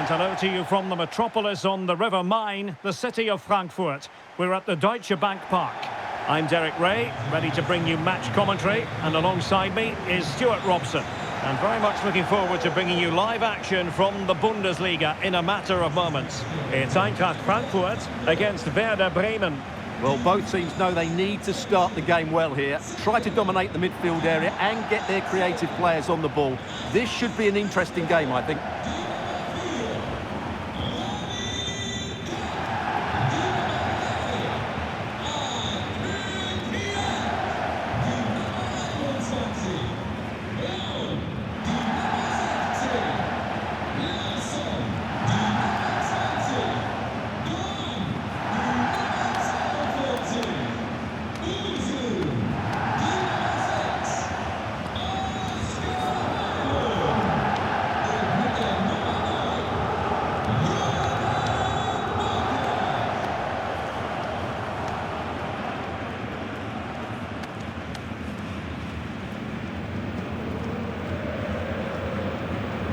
hello to you from the metropolis on the River Main, the city of Frankfurt. We're at the Deutsche Bank Park. I'm Derek Ray, ready to bring you match commentary, and alongside me is Stuart Robson. And very much looking forward to bringing you live action from the Bundesliga in a matter of moments. It's Eintracht Frankfurt against Werder Bremen. Well, both teams know they need to start the game well here, try to dominate the midfield area and get their creative players on the ball. This should be an interesting game, I think.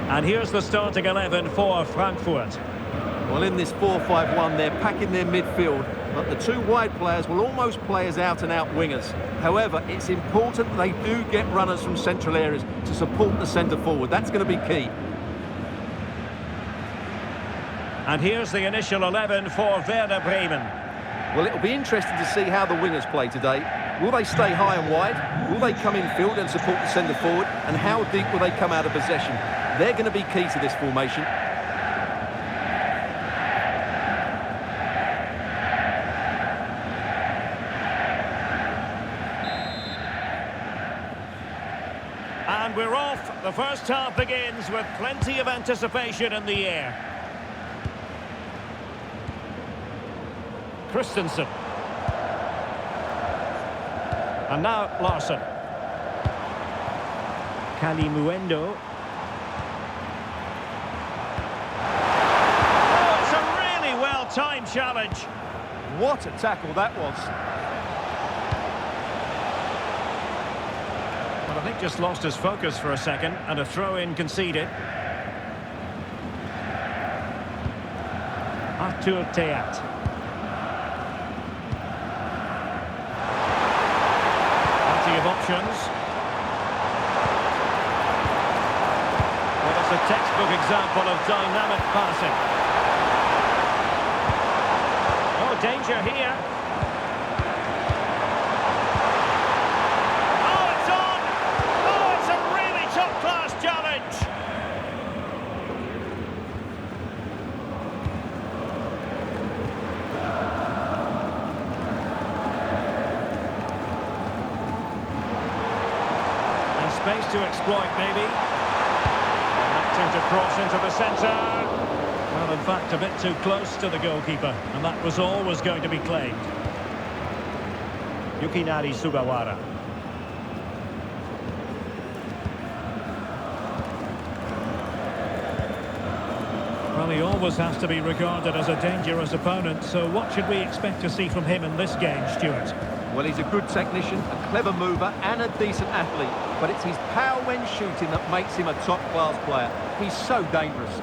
And here's the starting 11 for Frankfurt. Well, in this 4-5-1, they're packing their midfield, but the two wide players will almost play as out-and-out wingers. However, it's important they do get runners from central areas to support the centre forward. That's going to be key. And here's the initial 11 for Werder Bremen. Well, it'll be interesting to see how the wingers play today. Will they stay high and wide? Will they come in field and support the centre forward? And how deep will they come out of possession? They're going to be key to this formation. And we're off. The first half begins with plenty of anticipation in the air. Christensen. And now Larson. Kalimuendo. Oh, it's a really well-timed challenge. What a tackle that was. Well, I think just lost his focus for a second, and a throw-in conceded. Artur Theat. Of options. Well, it's a textbook example of dynamic passing. Oh, danger here. Oh, it's on! Oh, it's a really top-class challenge. Space to exploit, maybe. Electing to cross into the centre. Well, in fact, a bit too close to the goalkeeper, and that was always going to be claimed. Yukinari Sugawara. Well, he always has to be regarded as a dangerous opponent, so what should we expect to see from him in this game, Stuart? Well, he's a good technician, a clever mover and a decent athlete. But it's his power when shooting that makes him a top-class player. He's so dangerous.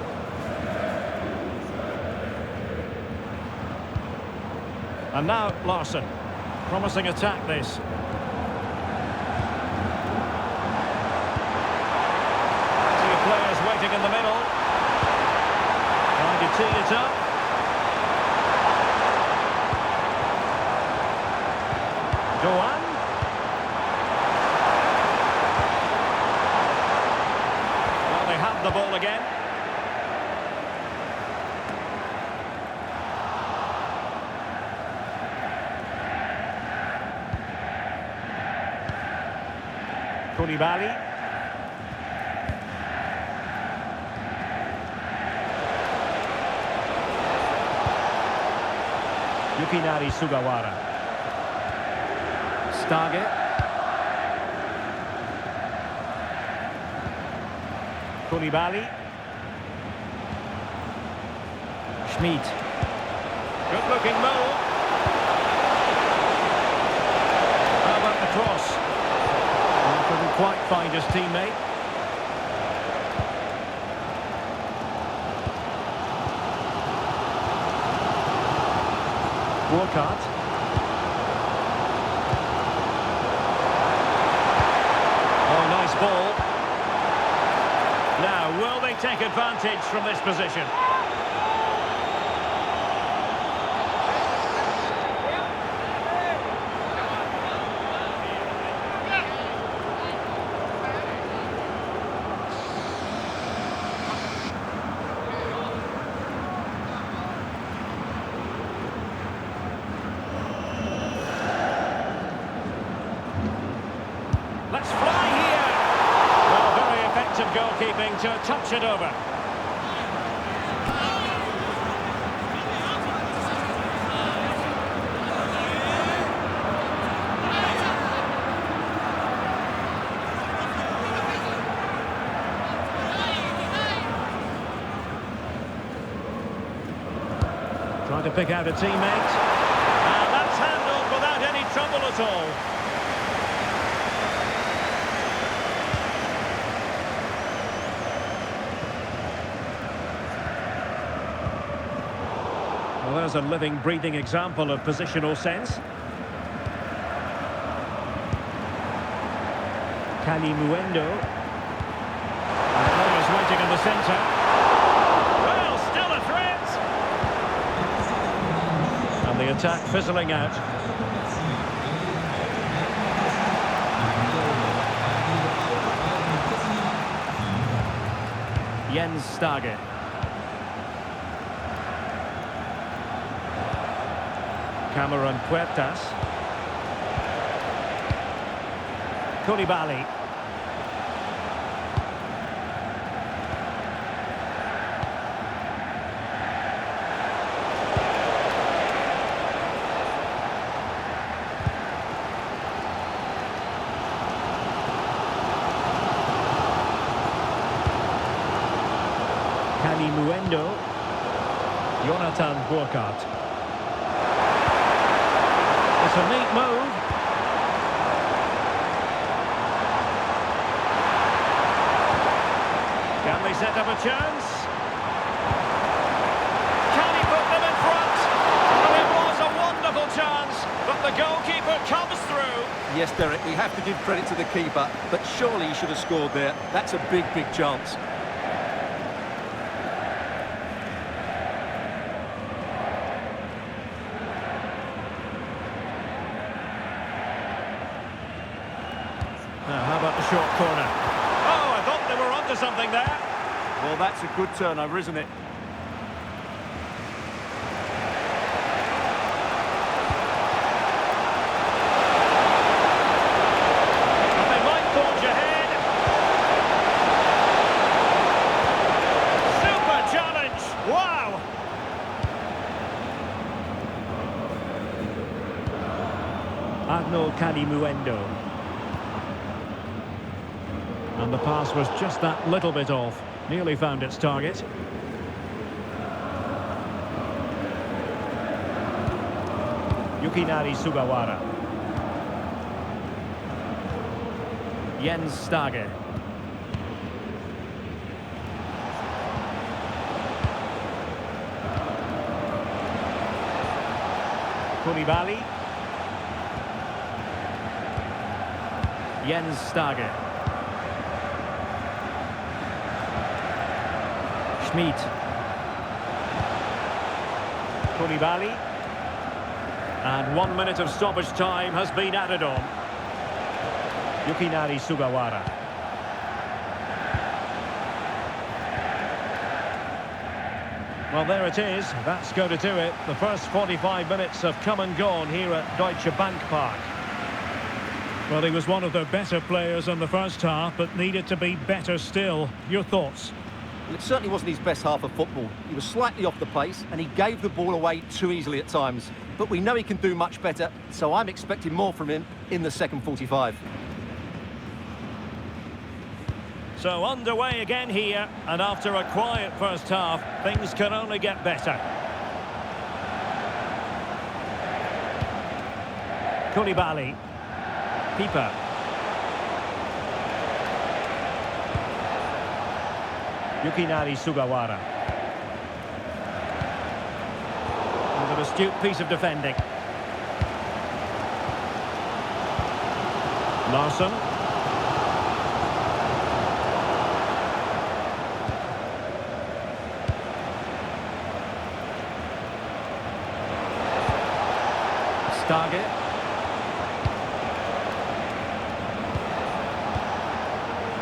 And now Larson. Promising attack, this. Plenty of players waiting in the middle. Trying to tee it up. Doan. Well, they have the ball again. Koulibaly. Yukinari Sugawara. Target. Koulibaly. Schmid. Good looking move. How about the cross? Well, couldn't quite find his teammate. Burkhardt. Oh, nice ball. Now, will they take advantage from this position? Let's fly here. Well, very effective goalkeeping to touch it over. Trying to pick out a teammate. And that's handled without any trouble at all. Well, there's a living, breathing example of positional sense. Kalimuendo. And the ball is waiting in the centre. Well, still a threat. And the attack fizzling out. Jens Stage. Cameron Puertas. Koulibaly. Kalimuendo. Jonathan Burkhardt. It's a neat move. Can they set up a chance? Can he put them in front? Well, it was a wonderful chance, but the goalkeeper comes through. Yes, Derek, we have to give credit to the keeper, but surely he should have scored there. That's a big, big chance. Now, how about the short corner? Oh, I thought they were onto something there. Well, that's a good turnover, isn't it? And they might forge ahead. Super challenge! Wow! Arnaud Kalimuendo. And the pass was just that little bit off. Nearly found its target. Yukinari Sugawara. Jens Stage. Koulibaly. Jens Stage. Schmid. Koulibaly. And 1 minute of stoppage time has been added on. Yukinari Sugawara. Well, there it is. That's going to do it. The first 45 minutes have come and gone here at Deutsche Bank Park. Well, he was one of the better players in the first half, but needed to be better still. Your thoughts? Well, it certainly wasn't his best half of football. He was slightly off the pace and he gave the ball away too easily at times. But we know he can do much better, so I'm expecting more from him in the second 45. So underway again here, and after a quiet first half, things can only get better. Koulibaly. Keeper. Yukinari Sugawara. A bit of Astute piece of defending. Larsson. Stargate.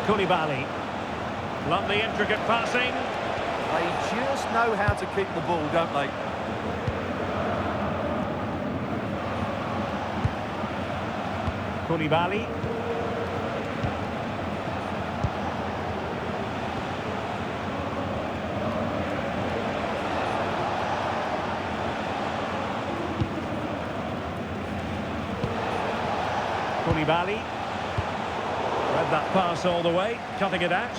Koulibaly. Lovely intricate passing. They just know how to keep the ball, don't they? Koulibaly. Koulibaly. Read that pass all the way, cutting it out.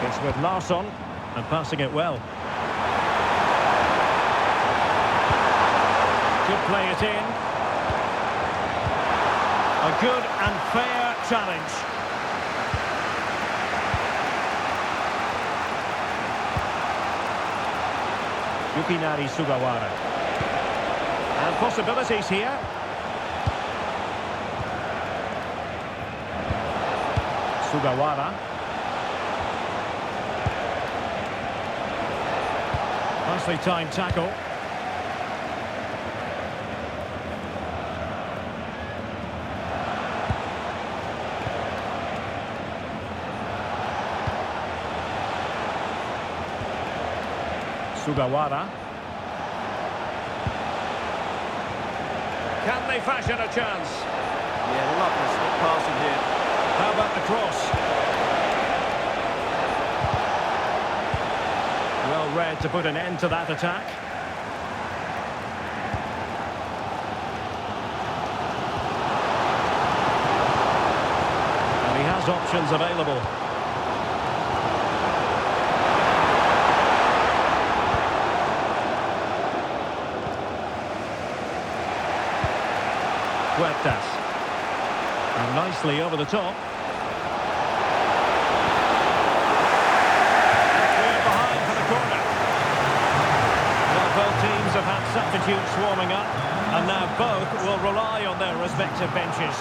It's with Larsson and passing it well. Could play it in. A good and fair challenge. Yukinaari Sugawara. And possibilities here. Sugawara. Nicely timed tackle. Sugawara. Can they fashion a chance? Yeah, lovely slip passing here. How about the cross? Well read to put an end to that attack. And he has options available. Huertas. And nicely over the top. Clear behind for the corner. Well, both teams have had substitutes warming up, and now both will rely on their respective benches.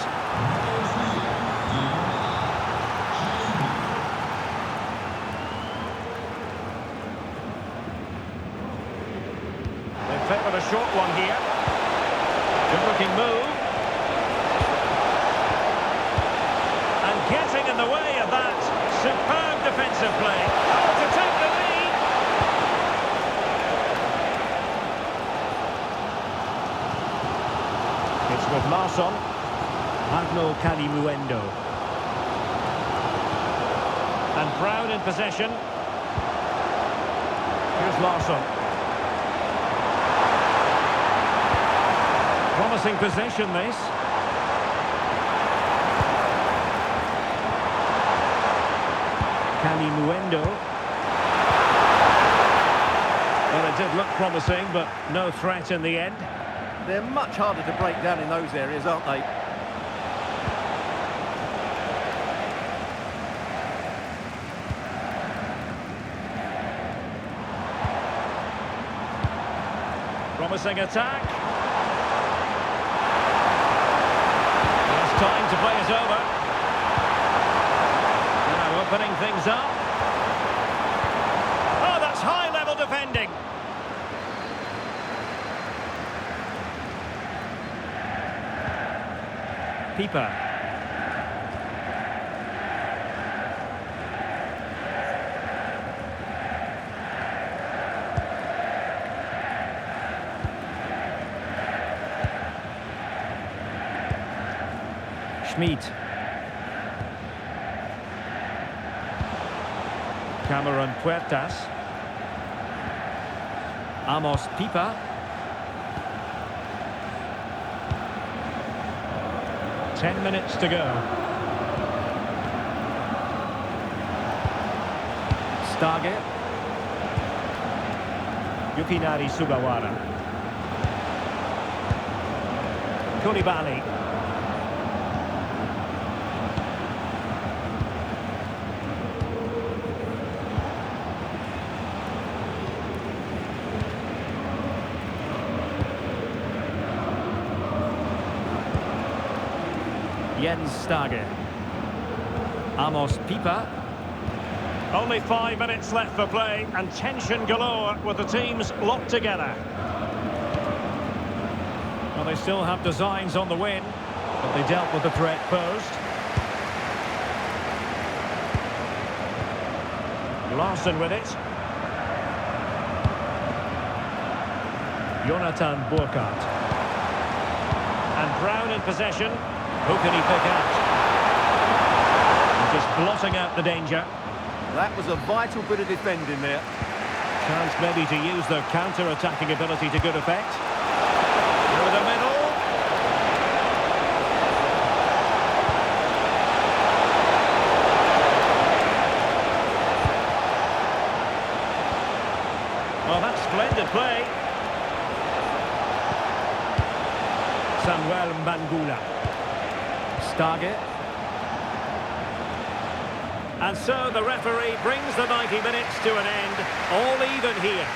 They favoured a short one here. Good looking move. Getting in the way of that superb defensive play. Oh, to take the lead. It's with Larsson. Agno Kalimuendo. And Brown in possession. Here's Larsson. Promising possession, this. Kalimuendo. Well, it did look promising, but no threat in the end. They're much harder to break down in those areas, aren't they? Promising attack. It's time to play it over. Opening things up. Oh, that's high-level defending. Pieper. Schmid. Cameron Puertas. Amos Pieper. Ten minutes to go. Stargate. Yukinaari Sugawara. Koulibaly. Jens Stage. Amos Pipa. Only 5 minutes left for play, and tension galore with the teams locked together. Well, they still have designs on the win, but they dealt with the threat posed. Larson with it. Jonathan Burkhardt. And Brown in possession. Who can he pick out? Just blotting out the danger. That was a vital bit of defending there. Chance maybe to use their counter-attacking ability to good effect. Through the middle. Well, that's splendid play. Samuel Mbangula. Stage. And so the referee brings the 90 minutes to an end. All even here.